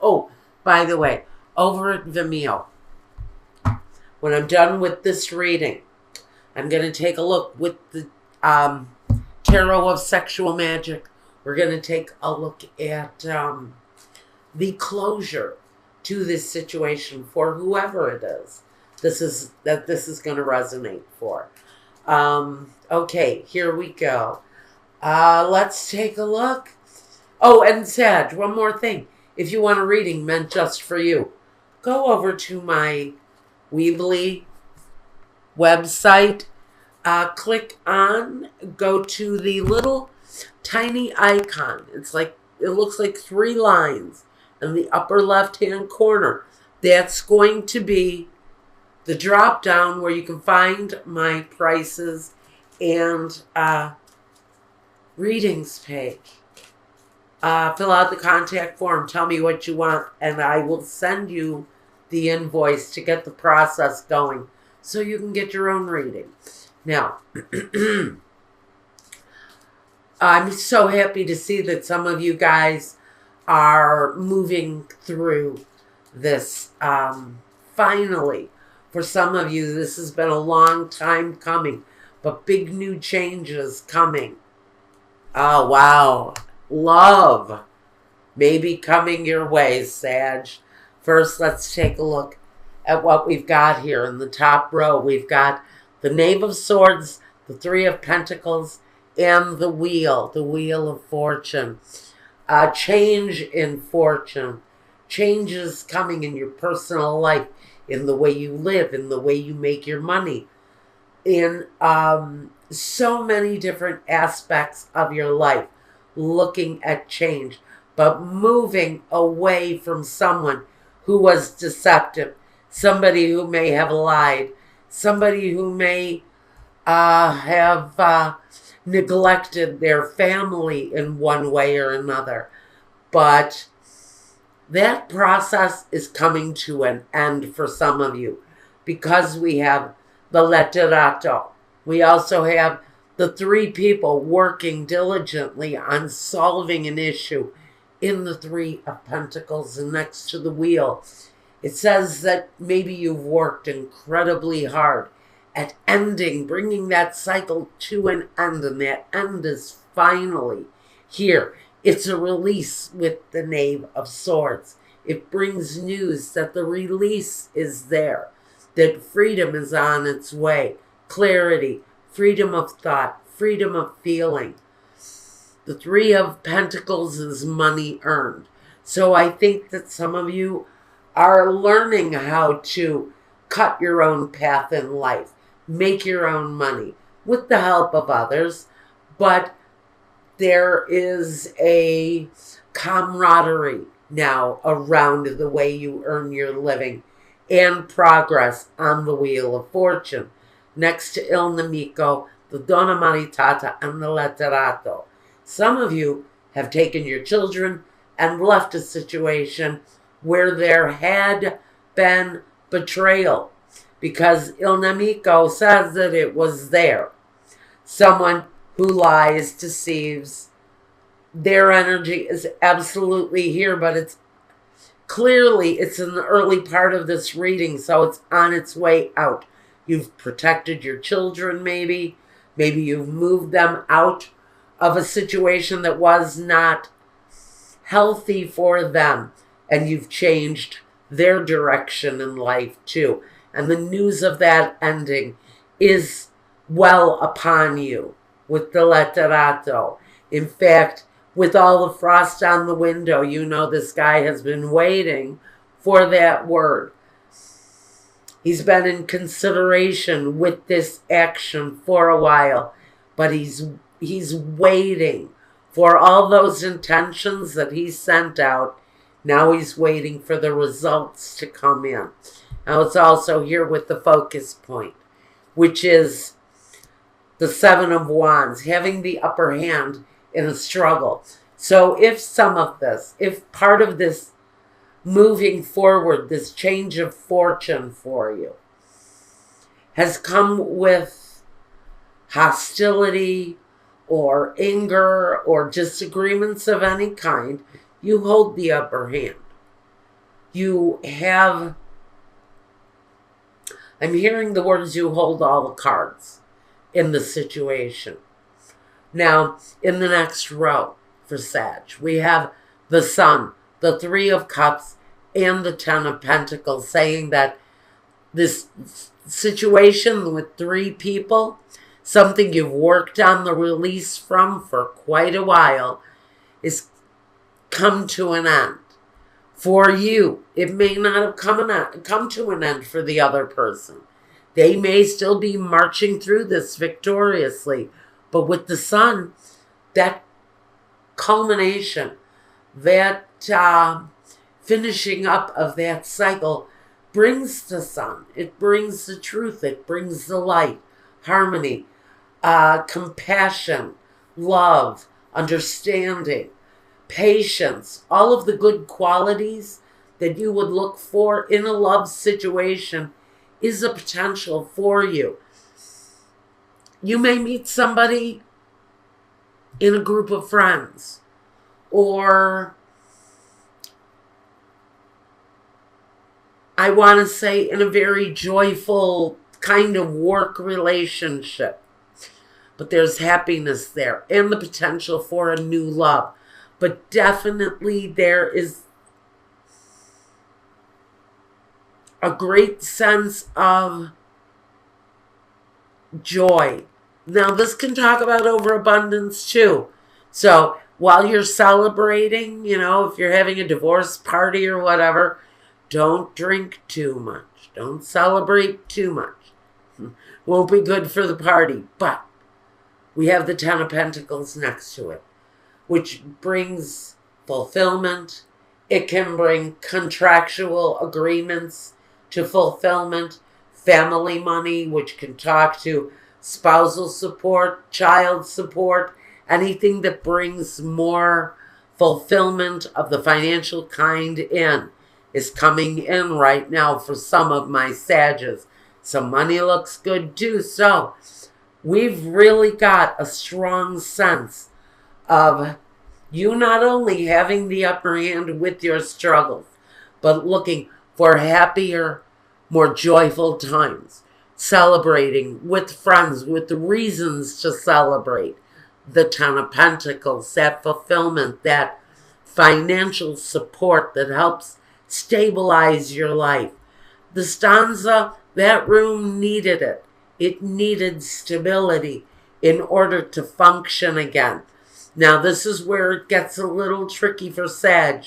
Oh, by the way, over at Vimeo, when I'm done with this reading, I'm going to take a look with the Tarot of Sexual Magic. We're going to take a look at the closure to this situation for whoever it is. This is going to resonate for. Okay, here we go. Let's take a look. Oh, and Sag, one more thing. If you want a reading meant just for you, go over to my Weebly website. Go to the little tiny icon. It looks like 3 lines in the upper left-hand corner. That's going to be the drop down where you can find my prices and readings page. Fill out the contact form. Tell me what you want, and I will send you the invoice to get the process going so you can get your own reading. Now, I'm so happy to see that some of you guys are moving through this finally. For some of you, this has been a long time coming, but big new changes coming. Oh, wow. Love may be coming your way, Sag. First, let's take a look at what we've got here. In the top row, we've got the Knave of Swords, the Three of Pentacles, and the Wheel of Fortune. Change in fortune. Changes coming in your personal life, in the way you live, in the way you make your money, in so many different aspects of your life, looking at change, but moving away from someone who was deceptive, somebody who may have lied, somebody who may have neglected their family in one way or another. But that process is coming to an end for some of you, because we have the Letterato. We also have the 3 people working diligently on solving an issue in the 3 of Pentacles, and next to the Wheel. It says that maybe you've worked incredibly hard at ending, bringing that cycle to an end, and that end is finally here. It's a release with the Knave of Swords. It brings news that the release is there, that freedom is on its way, clarity, freedom of thought, freedom of feeling. The 3 of Pentacles is money earned. So I think that some of you are learning how to cut your own path in life, make your own money with the help of others, but there is a camaraderie now around the way you earn your living and progress on the Wheel of Fortune. Next to Il Nemico, the Donna Maritata, and the Letterato. Some of you have taken your children and left a situation where there had been betrayal, because Il Nemico says that it was there. Someone who lies, deceives. Their energy is absolutely here, but it's in the early part of this reading, so it's on its way out. You've protected your children, maybe. Maybe you've moved them out of a situation that was not healthy for them, and you've changed their direction in life too. And the news of that ending is well upon you with the Letterato. In fact, with all the frost on the window, you know this guy has been waiting for that word. He's been in consideration with this action for a while, but he's waiting for all those intentions that he sent out. Now he's waiting for the results to come in. Now it's also here with the focus point, which is the 7 of Wands, having the upper hand in a struggle. So if part of this moving forward, this change of fortune for you has come with hostility or anger or disagreements of any kind, you hold the upper hand. You have, I'm hearing the words, you hold all the cards in the situation. Now, in the next row for Sag, we have the Sun, the Three of Cups, and the Ten of Pentacles, saying that this situation with three people, something you've worked on the release from for quite a while, is come to an end. For you, it may not have come to an end for the other person. They may still be marching through this victoriously. But with the Sun, that culmination, that finishing up of that cycle brings the Sun. It brings the truth. It brings the light, harmony, compassion, love, understanding, patience, all of the good qualities that you would look for in a love situation is a potential for you. You may meet somebody in a group of friends, or I want to say in a very joyful kind of work relationship. But there's happiness there and the potential for a new love. But definitely there is a great sense of joy. Now, this can talk about overabundance too. So while you're celebrating, if you're having a divorce party or whatever, don't drink too much. Don't celebrate too much. Won't be good for the party. But we have the Ten of Pentacles next to it, which brings fulfillment. It can bring contractual agreements to fulfillment, family money, which can talk to spousal support, child support, anything that brings more fulfillment of the financial kind in is coming in right now for some of my Sages. Some money looks good too. So we've really got a strong sense of you not only having the upper hand with your struggles, but looking for happier, more joyful times. Celebrating with friends, with reasons to celebrate. The Ten of Pentacles, that fulfillment, that financial support that helps stabilize your life. The stanza, that room needed it. It needed stability in order to function again. Now, this is where it gets a little tricky for Sag.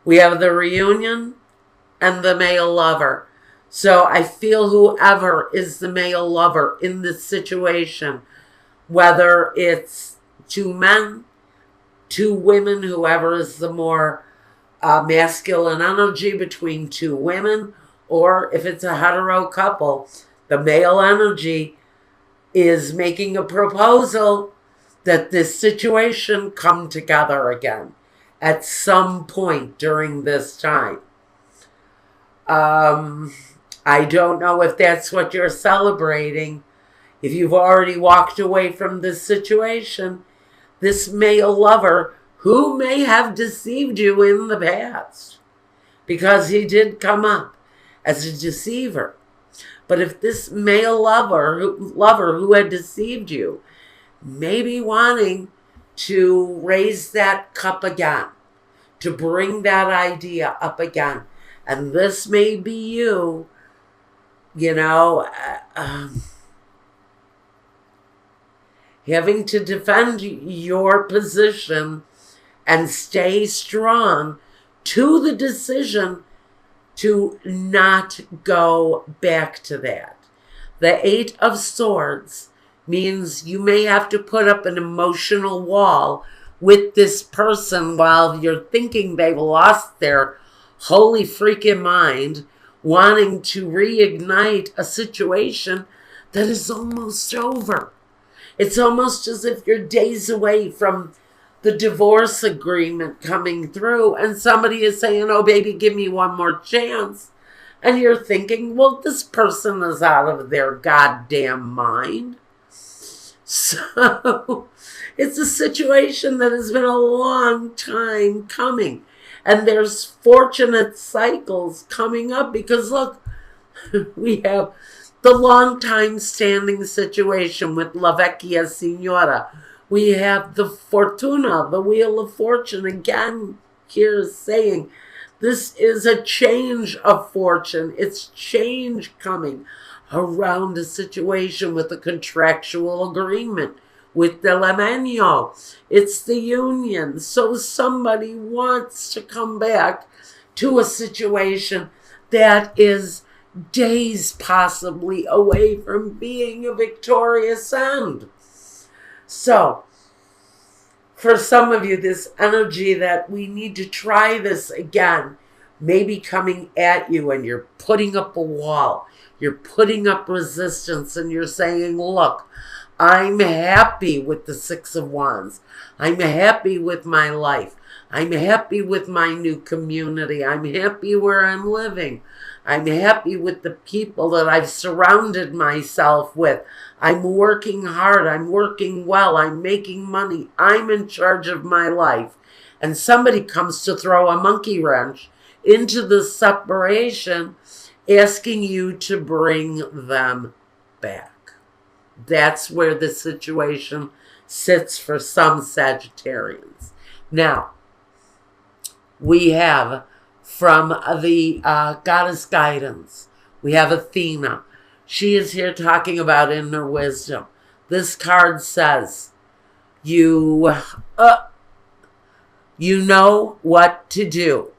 We have the reunion and the male lover. So I feel whoever is the male lover in this situation, whether it's two men, two women, whoever is the more masculine energy between two women, or if it's a hetero couple, the male energy is making a proposal that this situation come together again at some point during this time. I don't know if that's what you're celebrating. If you've already walked away from this situation, this male lover who may have deceived you in the past, because he did come up as a deceiver. But if this male lover who had deceived you may be wanting to raise that cup again, to bring that idea up again, and this may be you, having to defend your position and stay strong to the decision to not go back to that. The Eight of Swords means you may have to put up an emotional wall with this person while you're thinking they've lost their holy freaking mind, wanting to reignite a situation that is almost over. It's almost as if you're days away from the divorce agreement coming through and somebody is saying, oh, baby, give me one more chance. And you're thinking, well, this person is out of their goddamn mind. So it's a situation that has been a long time coming. And there's fortunate cycles coming up because look, we have the long time standing situation with La Vecchia Signora. We have the Fortuna, the Wheel of Fortune. Again, here is saying this is a change of fortune. It's change coming around a situation with a contractual agreement with the Lemenio. It's the union. So somebody wants to come back to a situation that is days possibly away from being a victorious end. So, for some of you, this energy that we need to try this again may be coming at you and you're putting up a wall. You're putting up resistance and you're saying, look, I'm happy with the Six of Wands. I'm happy with my life. I'm happy with my new community. I'm happy where I'm living. I'm happy with the people that I've surrounded myself with. I'm working hard. I'm working well. I'm making money. I'm in charge of my life. And somebody comes to throw a monkey wrench into the separation, asking you to bring them back. That's where the situation sits for some Sagittarians. Now, we have from the goddess guidance, we have Athena. She is here talking about inner wisdom. This card says, you know what to do.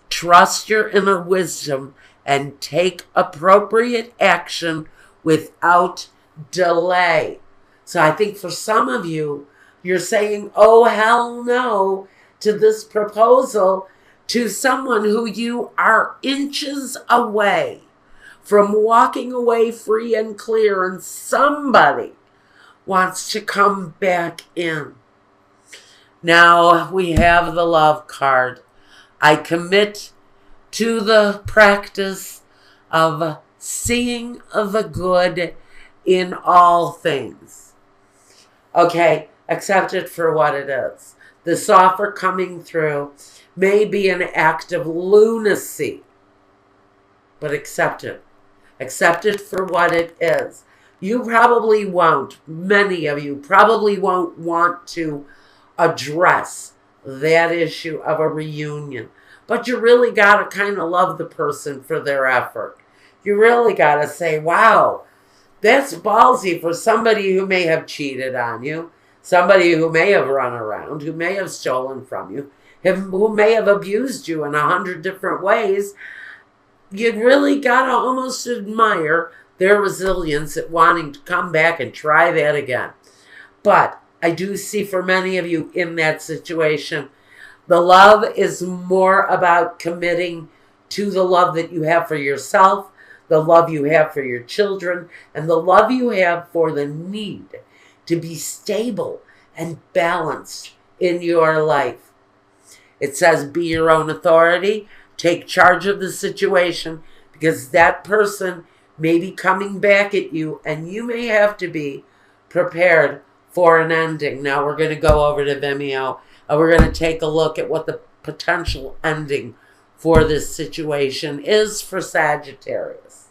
Trust your inner wisdom and take appropriate action without delay. So I think for some of you, you're saying, oh, hell no, to this proposal to someone who you are inches away from walking away free and clear, and somebody wants to come back in. Now we have the love card. I commit to the practice of seeing the good in all things. Okay, accept it for what it is. This offer coming through may be an act of lunacy, but accept it. Accept it for what it is. You probably won't, many of you probably won't want to address that issue of a reunion, but you really got to kind of love the person for their effort. You really got to say, wow, that's ballsy for somebody who may have cheated on you, somebody who may have run around, who may have stolen from you, who may have abused you in 100 different ways. You really got to almost admire their resilience at wanting to come back and try that again. But I do see for many of you in that situation, the love is more about committing to the love that you have for yourself, the love you have for your children, and the love you have for the need to be stable and balanced in your life. It says, be your own authority, take charge of the situation, because that person may be coming back at you, and you may have to be prepared for an ending. Now we're going to go over to Vimeo, and we're going to take a look at what the potential ending for this situation is for Sagittarius.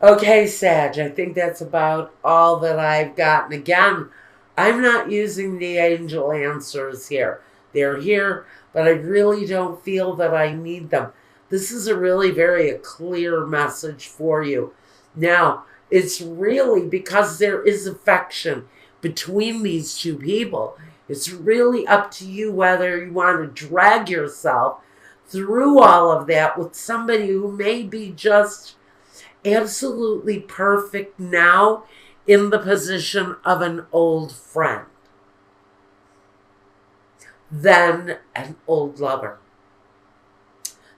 Okay, Sag, I think that's about all that I've gotten. Again, I'm not using the angel answers here. They're here, but I really don't feel that I need them. This is a really very clear message for you. Now, it's really because there is affection between these two people. It's really up to you whether you want to drag yourself through all of that with somebody who may be just absolutely perfect now in the position of an old friend than an old lover.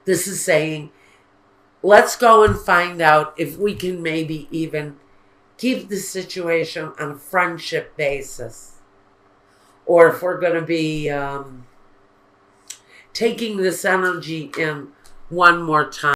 This is saying, let's go and find out if we can maybe even keep the situation on a friendship basis. Or if we're going to be taking this energy in one more time.